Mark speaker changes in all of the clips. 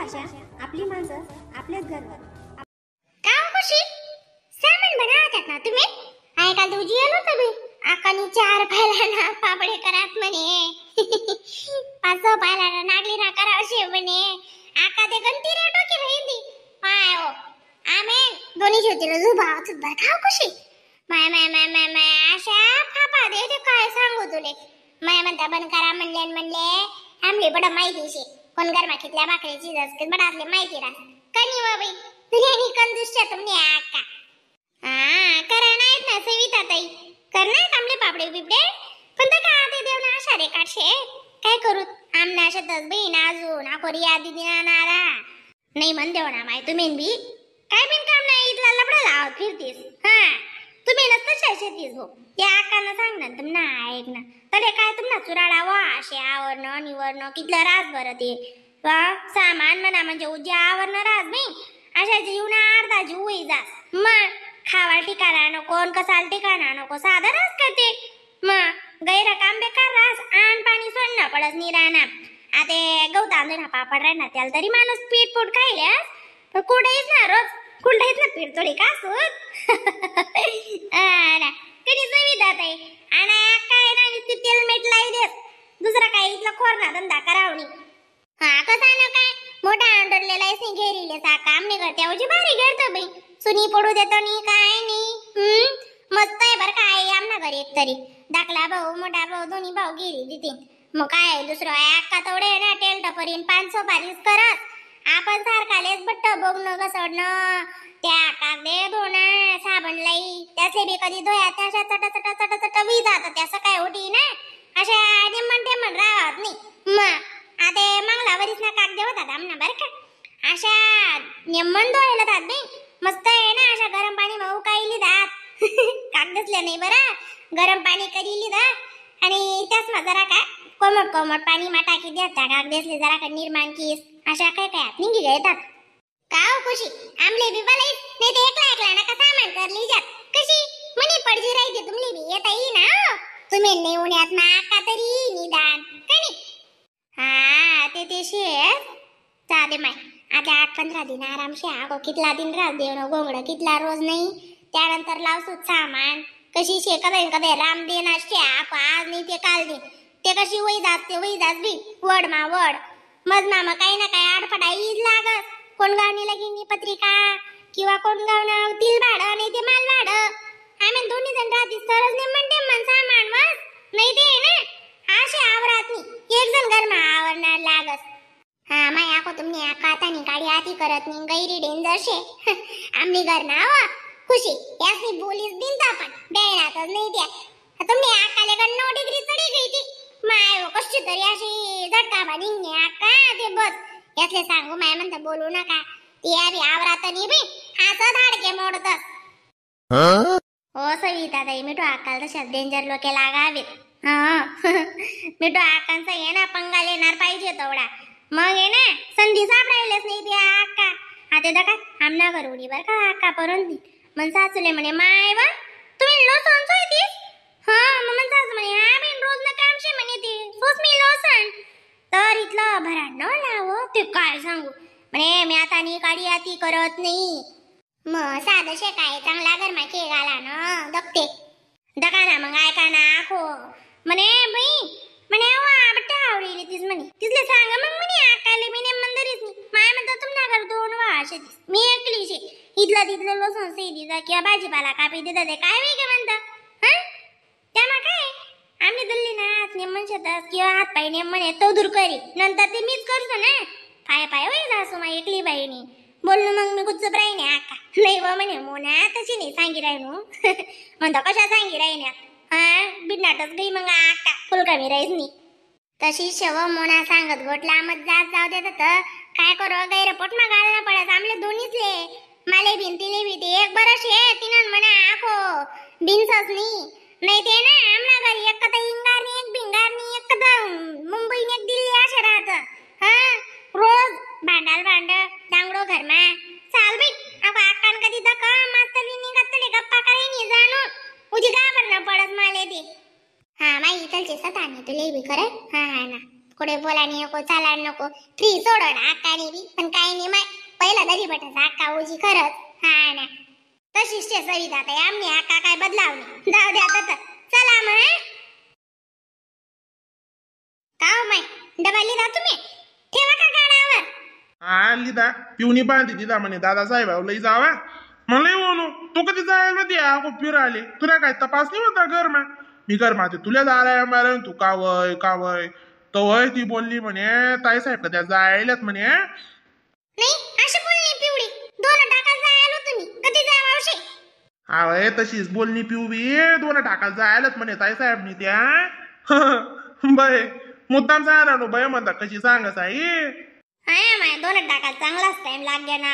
Speaker 1: भाषा, आपली माणसं, आपलेच घर.
Speaker 2: का खुशी सामान बनावतात ना तुम्ही? आय काल तुझी येलो तबी आकानी 4 पायला पापडे करात म्हणे. 5 पायला नागली ना करावशे म्हणे. आका ते गंती रे डोकी रहिंदी पाय हो आमेन दोन्ही ज्योतीला जुबाव सुद्धा खाव खुशी. माय माय माय माय माय आशा फापा दे ते काय सांगू तुले. माय म्हणता बंद करा म्हणले आमले बडा माहिती शे कोण गरमा खितल्या भाकरीची जसके बडातले माहिती रास कनी व बाई तुझ्यानी कंदुष्ट तुमने आका करा नाहीत ना सविता ताई करणार आमले पापडे बिपडे पण तर का ते देव ना आशा रे काढशे काय करू आमना शेतच बहीण अजून आकोरी आधी दिना नारा नाही म्हण देव ना माय तुम्ही बी काय बिन काम नाही इथला लबडा लाव फिरतीस. तुम्ही नसतं शेतीस भो या आकांना सांग ना तुम ना ऐक ना तले काय तुमना चुराडा वा असे आवरणं निवरणं कितलं रास बरं ते सामान म्हणा म्हणजे उद्या आवरणं रास नाही अशा जीवना अर्धा जीव होई जास मग खावा ठिकाणा नको कसाल ठिकाणा नको साधा रास करते मग गैर काम बेकार रास आण पाणी सोडणं पडस निराना आता गहू तांदूळ हा पापड राहणार त्याला तरी माणूस पीठ पोट खायल्यास पण कुठेच ना रोज कुठेच ना पीठ थोडी का सूत कधी सुविधा ताई आणि काय नाही ती तेल मीठ लाई देस दुसरा काय इथला खोरना धंदा करावणी कसा ना काय मोठा अंडरलेला आहे घेरीले सा काम नाही करते अवजी भारी घेतो बाई सुनी पडू देतो नी काय नाही मस्त आहे बर काय आमना घरी एक तरी दाखला भाऊ मोठा भाऊ दोन्ही भाऊ गेली तिथे मग काय दुसरं अक्का तोडे ना टेल टपरीन 500 पारीस करत आपण सारखालेच बट्ट बघणं घसडणं त्या कागदे धुणं साबण लाई त्याचे बी कधी धुया त्या चटा वी जात त्याचं काय होती ना अशा निमन राहत नाही मग आता मंगळावरीच ना कागदे होतात आमना बरं का अशा निमन धुवायला जात नाही मस्त आहे ना अशा गरम पाणी भाऊ काही दात कागदसल्या नाही बरं गरम पाणी करी लिदा आणि त्याच मा जरा काय कोमट पाणी मा टाकी देता कागदेसले जरा का निर्माण कीस अशा काय काय निघी येतात काव खुशी आमले बी बलाईस नाही ते एकला ना का सामान करली जात कशी मनी पडजी राहते तुमले बी येता येई ना तुम्ही नाही उन्यात ना का तरी निदान कनी ते शेत चाले माय आता 8-15 दिन आरामशे आगो कितला दिन रात देवनो गोंगड कितला रोज नाही त्यानंतर लावसूत सामान कशी शे कदे राम दिन असते आज नाही ते काल दिन ते कशी वही जात बी वड मा वड मज मामा काही ना काही आडफडा ईज लागत कोण गावनी लगीनी पत्रिका किंवा कोण गावना तिल भाडं नाही ते माल भाडं आम्ही दोन्ही जण राहतीस तरच ने म्हणते मन सामान वास नाही ते ना आशे आवरात नाही एक जण घर मा आवरणार लागत माय आको तुमने आकातानी गाडी आती करत नाही गैरी डेंजर शे आम्ही घर ना खुशी यासनी बोलीस दिनता पण देण्यातच नाही द्या तुमने आकाले का 9 डिग्री चढी गई ती माय कशी तरी अशी झटका बांधीने आका ते बस यातले सांगू माय म्हणता बोलू नका ती आधी आवरात नाही बी हात धाडके मोडतस हो सविता ताई मिठू आकाल तशाच डेंजर लोके लागावेत मिठू आकांचा ये ना पंगा लेणार पाहिजे तेवढा मग ये ना संधी सापडायलाच नाही ती आका आता दा काय आमना घरोडी बर का आका परंती मन सासूले म्हणे माय वा तुम्ही लोसन सोयतीस मग मन सासू म्हणे बिन रोज ना कामशे म्हणे ती सोस मी लोसन तर इथलं भराड न लावो ते काय सांगू म्हणे मी आता नी काडी आती करत नाही मग साधशे काय चांगला घर मा घाला ना दगते दका ना मग ऐका ना आखो म्हणे बाई म्हणे वा बट्टा आवडीली तीच म्हणे तिथले सांग मग म्हणे आकाले मी मंदरीच नाही माय म्हणता तुमना घर 2 वाशे मी एकली शे इथला तिथलं लसूण सेदीचा किंवा भाजीपाला कापी देतात ते काय वेगळं म्हणता त्यामा काय आम्ही दिल्ली ना हात नेमन शेतात किंवा हात पाय नेमन तो दूर करी नंतर ते मीच करतो ना पाय होई जासू मा एकली बाईनी बोललो मग मी गुच्चप राहीने आका नाही व म्हणे मोना तशी नाही सांगी राहिनो म्हणतो कशा सांगी राहिन्या बिनाटच गई मग आका फुलकामी राहीस नी तशी शेव मोना सांगत गोटला मत जाऊ देत काय करो गैरपोट मा घालना पडस आमले दोन्हीचले माले भिंतीले भीती एक बरस ये तिनं म्हणा आखो बिनसच नाही ते ना आमना घरी एक कथा हिंगारनी एक भिंगारनी एक कथा मुंबईने एक दिल्ली असे राहत रोज भांड डांगडो घर मा चाल बाई अब आकान कधी दका मास्तरीनी कत्तले गप्पा करेनी जाणू उजी घाबरना पडत माले ते माई इथलचे सतानी तुले बी करे ना कोडे बोला पुराणी नको चालाण नको फ्री सोडून आकानी बी पण काही नाही माय पहिला दरी बटाचा आका ओजी खरंच हा ना तशीच ते सविता ताई आम्ही आका काय बदलावली जाऊ द्या आता तर. चला मग काव माय डबा लिदा तुम्ही ठेवा का गाडावर
Speaker 3: हा लिदा पिवणी बांधली दिदा म्हणे दादासाहेब लई जावा मला म्हणू तू कधी जायला ती फिराले तुला काय तपास नाही होता घर मा मी घर माते तुला जायला मारण तू कावय तो वय ती बोलली म्हणे ताई साहेब कधी जायलात म्हणे
Speaker 2: नाही अशी बोलली पिवडी दोन टाका जायला तुम्ही कधी जावावशे
Speaker 3: आवय तशीच बोलणी पिऊ बी 2 टाका जायलात म्हणे ताई साहेबनी त्या बाय मुद्दाम सांगा नो बाय म्हणता कशी सांगा साई
Speaker 2: हाय माय 2 टाका चांगलाच टाइम लागल्या ना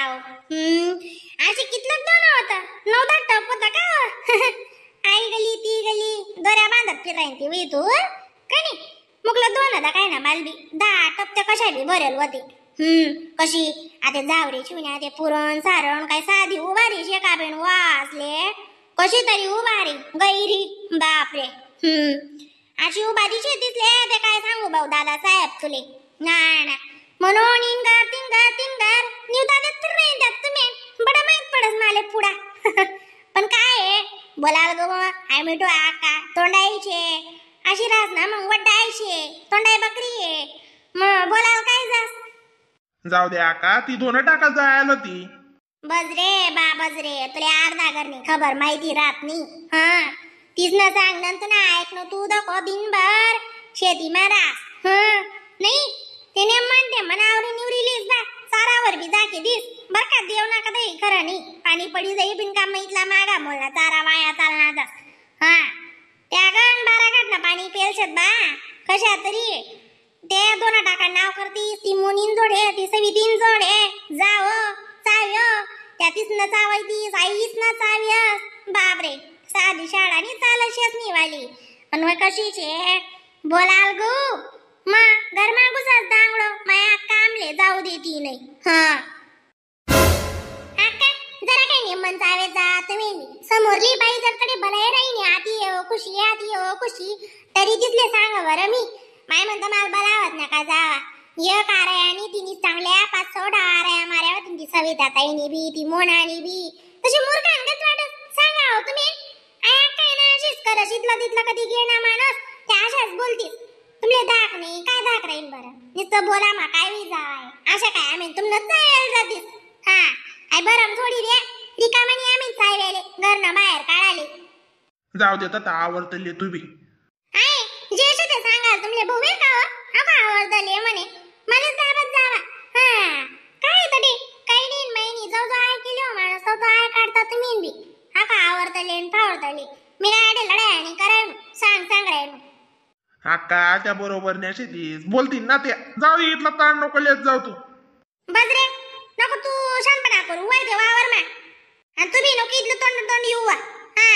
Speaker 2: अशी कितलं दोन होता 9-10 टप होता का आई गली ती गली दोऱ्या बांधत फिरायन ती वी तू कणी मुकलं 2 होता काय ना मालबी 10 टप त्या कशा बी भरेल होती कशी आता जावरे शिवण्या ते पुरण सारण काय साधी उभारी शेकाबेन वाचले कशी तरी उभारी गैरी बापरे अशी उभारी शेतीतले ते काय सांगू भाऊ दादा साहेब तुले ना ना म्हणून तिंगर निवता देत नाही त्यात तुम्ही बडा माहित पडस माले पुडा पण काय आहे बोलाल गो आय मिठू आका तोंडायचे अशी रास ना मग वड्डायचे तोंडाय बकरी आहे मग बोलाल काय जास
Speaker 3: जाऊ दे आका ती 2 टाका जायला ती
Speaker 2: बजरे तुला अर्धा करणे खबर माहिती राहत नाही हा तीच न सांग नंतर ना ऐक न तू दको दिनभर शेती मारा नाही त्याने म्हणते मनावर निवरीलीस बा चारावर बी जाके दिस बर का देव ना कधी खरं नाही पाणी पडी जाई बिनका मैतला मागा मोला चारा वाया चालना जास हा त्या गण 12 घाटना पाणी पेलशत बा कशा तरी ते 2 टाका नाव करती ती मुनीन जोडे ती सवितीन जोडे जाव चाव्य त्या तीच न चावायती साईच न चाव्यस बापरे साधी शाळा नी चालशेच निवाली पण व कशीचे बोलाल गो मा घर मागूसच दांगडो माया कामले जाऊ देती नाही हा आका जरा काही नियमन चावे जा तुम्ही समोरली बाई जर कडे भलाय राहीने आती येऊ खुशी तरी तिथले सांग बरं मी माय म्हणता मला बलावत नका जावा एक आरायानी तिने चांगल्या 5-6 आराया माऱ्यावर तुमची सविता ताईनी बी ती मोनानी बी तशी मूर्खांगत वाटत सांगा हो तुम्ही आया काय ना अशीच करस इथला तिथला कधी घेणा माणूस त्या अशाच बोलतीस तुमले दाख नाही काय दाख राहीन बरं नुसतं बोला मा काय वी जाय अशा काय आम्ही तुमनं चाल जातीस हा आय बरं थोडी रे रिकामणी आम्ही चालले घरनं बाहेर काढाले
Speaker 3: जाऊ दे तर आवडतले तू बी
Speaker 2: आय जे ते सांगाल तुमले भोवे का हो का आवडतले म्हणे मलाच दाबत जावा हा काय तडी काही दिन महिनी जाऊ आय केलो माणूस तो आय काढता तुम्ही बी हा का आवडतले आणि फावडतले मी गाडे लढाई आणि कराय सांग राहील
Speaker 3: आका त्या बरोबर नेशी तीस बोलतील ना त्या जाऊ दे इथला ताण नको लेत जाऊ तू
Speaker 2: बजरे नको तू शांतपणा करू वाय ते वावर मा आणि तुम्ही नको इथलं तोंड येऊ हा